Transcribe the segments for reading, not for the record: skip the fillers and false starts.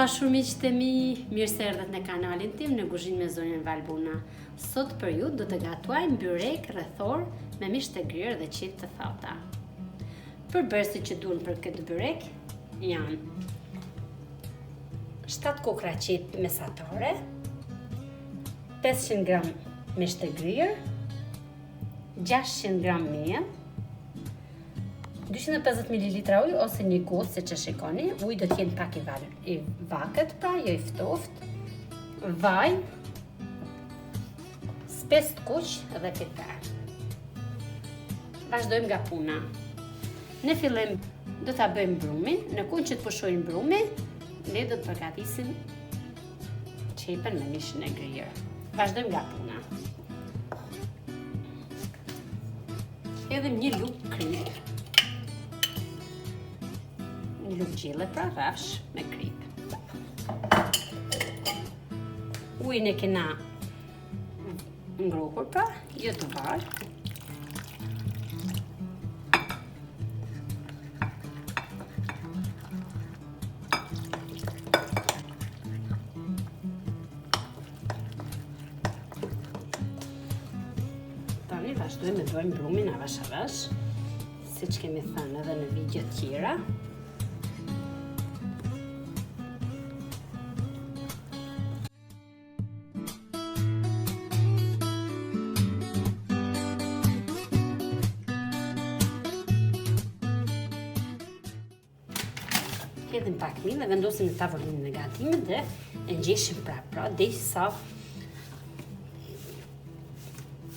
dashur miqtë e mi, mirë se erdhët në kanalin tim në Kuzhinë me zonjën Valbuna. Sot për ju do të gatuajmë byrek rrethor me mish të gryer dhe qep të thata. Përbërësit që duhen për këtë byrek janë 7 kokra qep mesatare, 500 gram mish të gryer, 600 gram miell, 250 ml ujë ose një kos, se që shikoni, ujë do t'jenë pak i vakët, pra jo i ftoft, vaj, spes të kuq dhe piper. Vazhdojmë nga puna. Në fillim do t'a bëjmë brumin, në kund që të pushojmë brumi, ne do të përgatisim qepën me mishin e gryer. Vazhdojmë nga puna. Hedhim një lugë krip. Një lugë gjelle pra rafsh me krip. Ujin e kena ngrohur pra, jo të varë. Tani vazhdojmë të bëjmë brumin avash avash, siç kemi thënë edhe në video të tjera. Hedhim pak miell dhe vendosim në tavolinën e gatimit dhe e ngjeshim prapë, pra derisa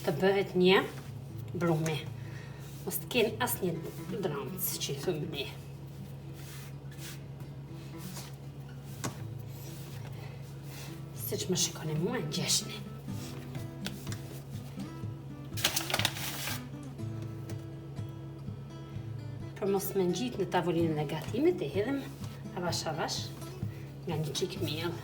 të bëhet një brumi. Mos të kenë asnjë dramc që i thëmë ne. Siç më shikoni mua, ngjeshni. Për mos me ngjit në tavolinën e gatimit, e hedhim avash avash nga një çik miell.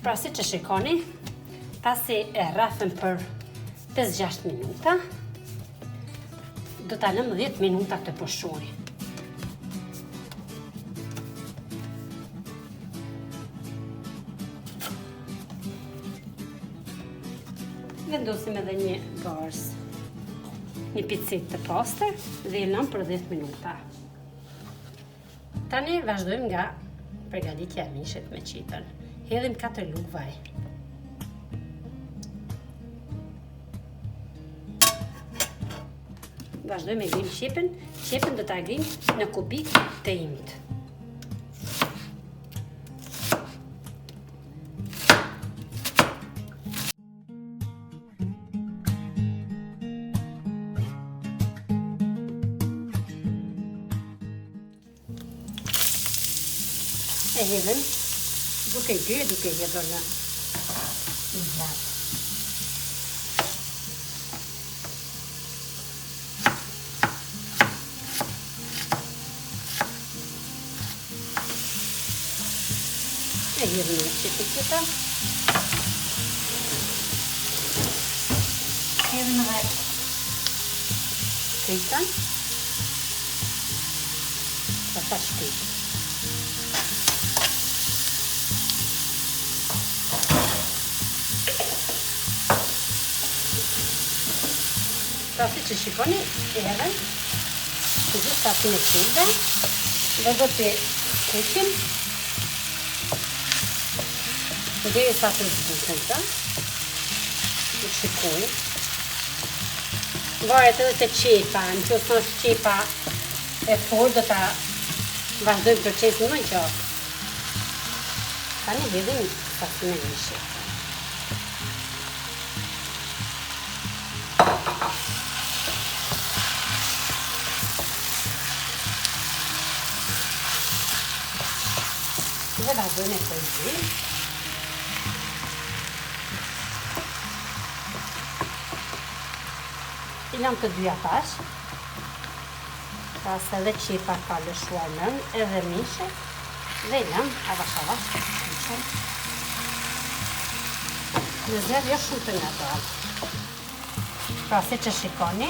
Pra si që shikoni, pasi e rrafim për 5-6 minuta, do ta lëmë 10 minuta të pushojë. Vendosim edhe një gars, një picet të pastër dhe i lëm për 10 minuta. Tani vazhdojmë nga përgatitja e mishit me qepën. Hedhim 4 lugë vaj. Vazhdojmë e grim qepën. Qepën do ta grim në kubik të imët. E hedhim duke gryer, duke hedhur në zjarr. E hedhim në qepiceta. Hedhim edhe kripën. Pastaj shkrip. Pra si që shikoni, e hedhëm të gjithë sasin e qepëve dhe do të kuqim derisa të zbuten ta. Të shikoj. Varet edhe të qepa, nëse është qepa e fortë do ta vazhdojmë procesin më gjatë. Tani hedhim sasin e mishit. Dhe vazhdojmë e përzim. I lëm të dyja tash. Pas edhe qepa ka lëshuar nën, edhe mishet. Dhe i lëm avash avash. Në zjarë jo shumë të ngadalë. Pra si që shikoni,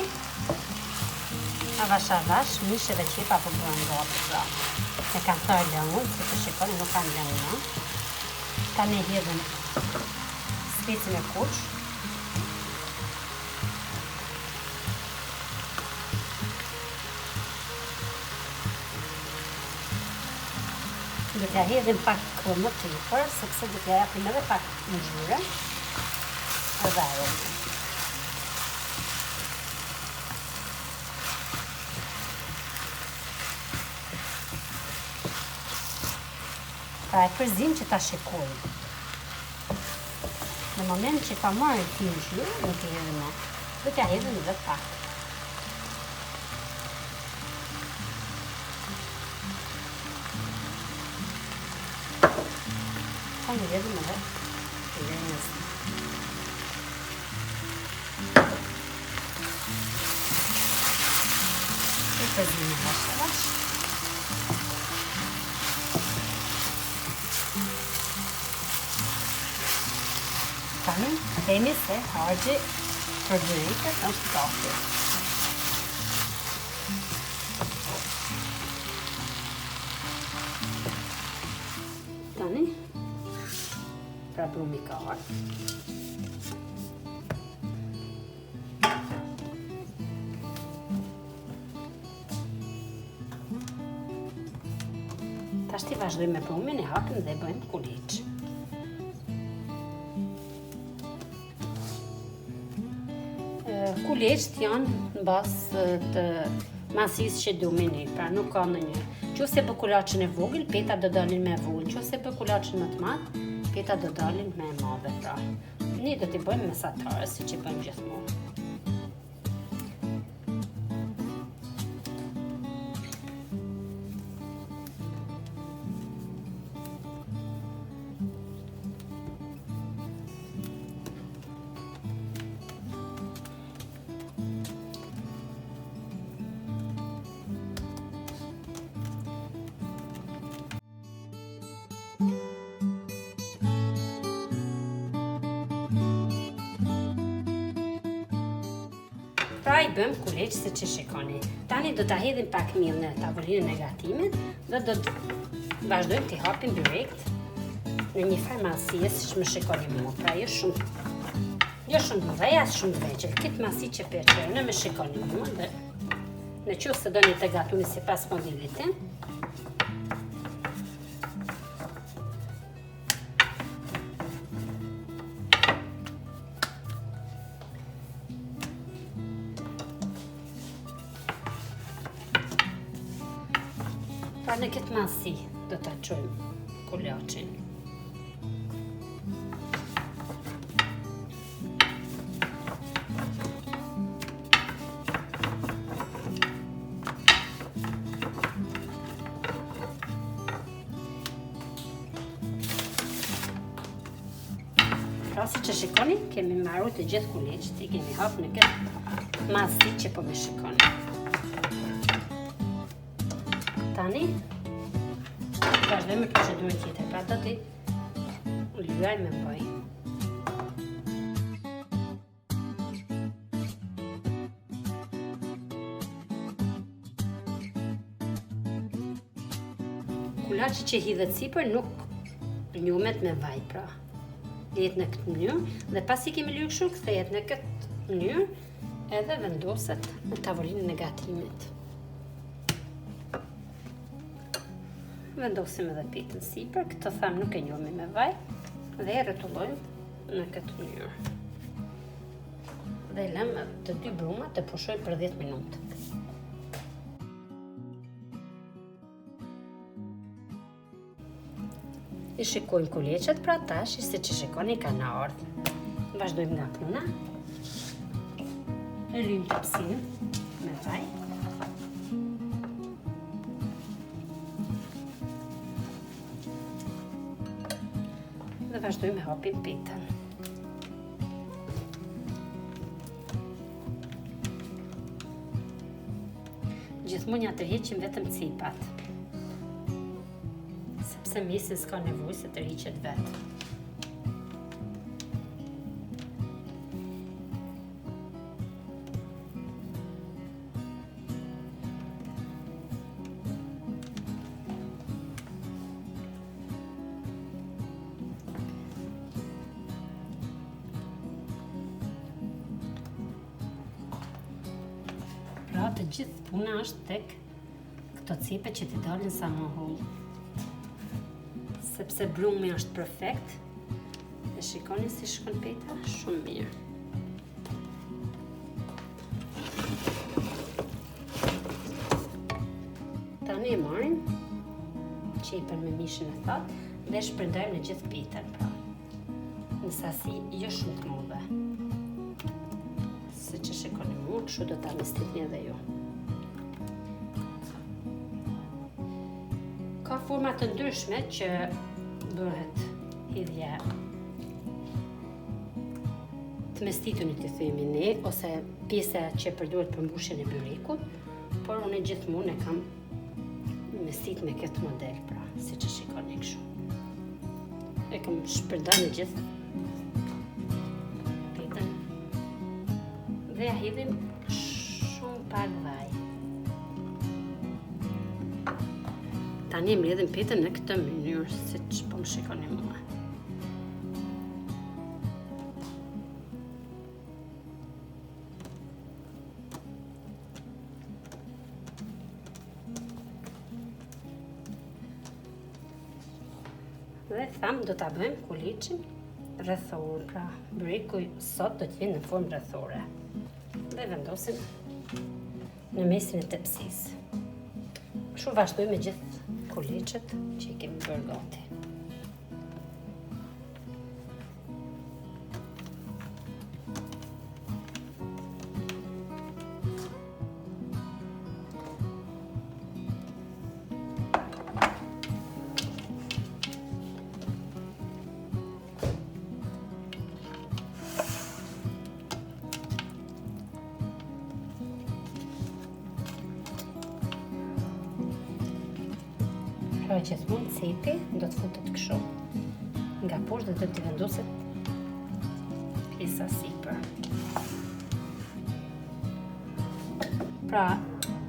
avash, mishe dhe qipa po bërën gati pra. E kam thërë lëngun, si që shikoni nuk kam lëngun. Ta ne hidhën spicën e kuq. Do t'ja hedhim pak më tepër, sepse do t'ja japim edhe pak ngjyrë. Edhe ajo. Pra e përzim që ta shikojmë. Në moment që ka marrë ti ngjyrë, do t'ja hedhim më. Do t'ja hedhim edhe pak. Në hedhim edhe lënës. E përzim avash. Tani, themi se hargji për byrikët është gati. Tani, pra brumi ka ardhur. Tashti vazhdojmë me brumin, e hapim dhe bëjmë kuliç. Kuleçt janë në bazë të masisë që du me ne, pra nuk ka ndonjë. Nëse bë kulaçin e vogël, peta do dalin më e vogël. Nëse bë kulaçin më të madh, peta do dalin më e madhe pra. Ne do t'i bëjmë mesatare, siç e bëjmë gjithmonë. Pra i bëm kuleç se që shikoni. Tani do t'a hedhim pak miell në tavolinën e gatimit dhe do të vazhdojmë t'i hapim direkt në një farë masije siç më shikoni mua. Pra jo shumë të mëdha, as shumë të vegjël. Këtë masi që përqerë më shikoni mua dhe në qoftë se doni të gatuni sipas modelit tim. Pra në këtë masi do të qojmë kulaçin. Pra si që shikoni, kemi marrë të gjithë kuleçt, i kemi hapë në këtë masi që po me shikoni. Tani, vazhdojmë me procedurën tjetër, pra do t'i lyaj me bëj. Kulaçi që hidhet sipër nuk ljumet me vaj, pra. Lihet në këtë mënyrë dhe pasi kemi lyer kështu, kthehet në këtë mënyrë edhe vendoset në tavolinën e gatimit. Vendosim edhe pitën sipër, këtë tham nuk e njohemi me vaj, dhe e rretullojmë në këtë mënyrë. Dhe lëmë të dy brumat të pushojnë për 10 minutë. I shikojmë kuleçet pra tash, si që shikoni kanë ardhur. Vazhdojmë nga puna. E lyjmë tepsinë me vaj. Dhe vazhdojmë me hapim pitën. Gjithmonë ja tërhiqim vetëm cipat, sepse mesi s'ka nevojë se të rriqet vetë. të gjithë puna është tek këto cipe që t'i dalin sa më hollë. Sepse brumi është perfekt. E shikoni si shkon peta, shumë mirë. Tani e marrim qepën me mishin e thatë dhe shpërndajmë në gjithë pitën, pra. Në sasi jo shumë të mëdha. Se që shikoni mu, kështu do ta mestitni edhe ju. Ka forma të ndryshme që bëhet hidhja të mestitun të themi ne, ose pjesa që përdoret për mbushjen e byrekut, por unë gjithmonë e kam mestit me këtë model, pra, si që shikoni kështu. E kam shpërndar në gjithë pitën dhe ja hidhim shumë pak vaj. Tani e mbledhim pitën në këtë mënyrë, si që po më shikoni mua. Dhe thamë do ta bëjmë kuliçin rrethor, pra byreku sot do të jenë në formë rrethore. Dhe vendosim në mesin e tepsisë. Kështu vazhdojmë me gjithë kuliçet që i kemi bërë gati. Pra gjithmonë cepi do të futet kështu. Nga poshtë do të vendoset pjesa sipër. Pra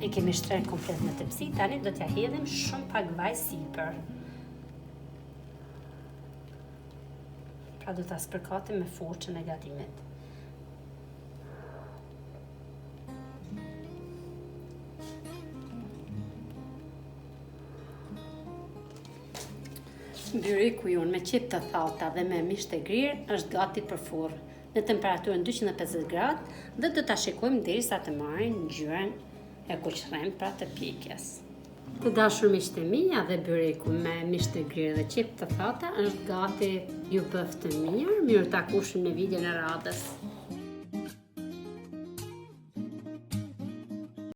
e kemi shtrenjtë komplet në tepsi, tani do t'ja hedhim shumë pak vaj sipër. Pra do ta spërkatim me forcën e gatimit. Byreku jonë me qep të thata dhe me mish të grirë është gati për furrë në temperaturën 250 gradë dhe do ta shikojmë derisa të marrin ngjyrën e kuqërrem, pra të pjekjes. Të dashur miqtë e mi, dhe byreku me mish të grirë dhe qep të thata është gati. Ju bëftë mirë, mirë takushim në videon e radhës.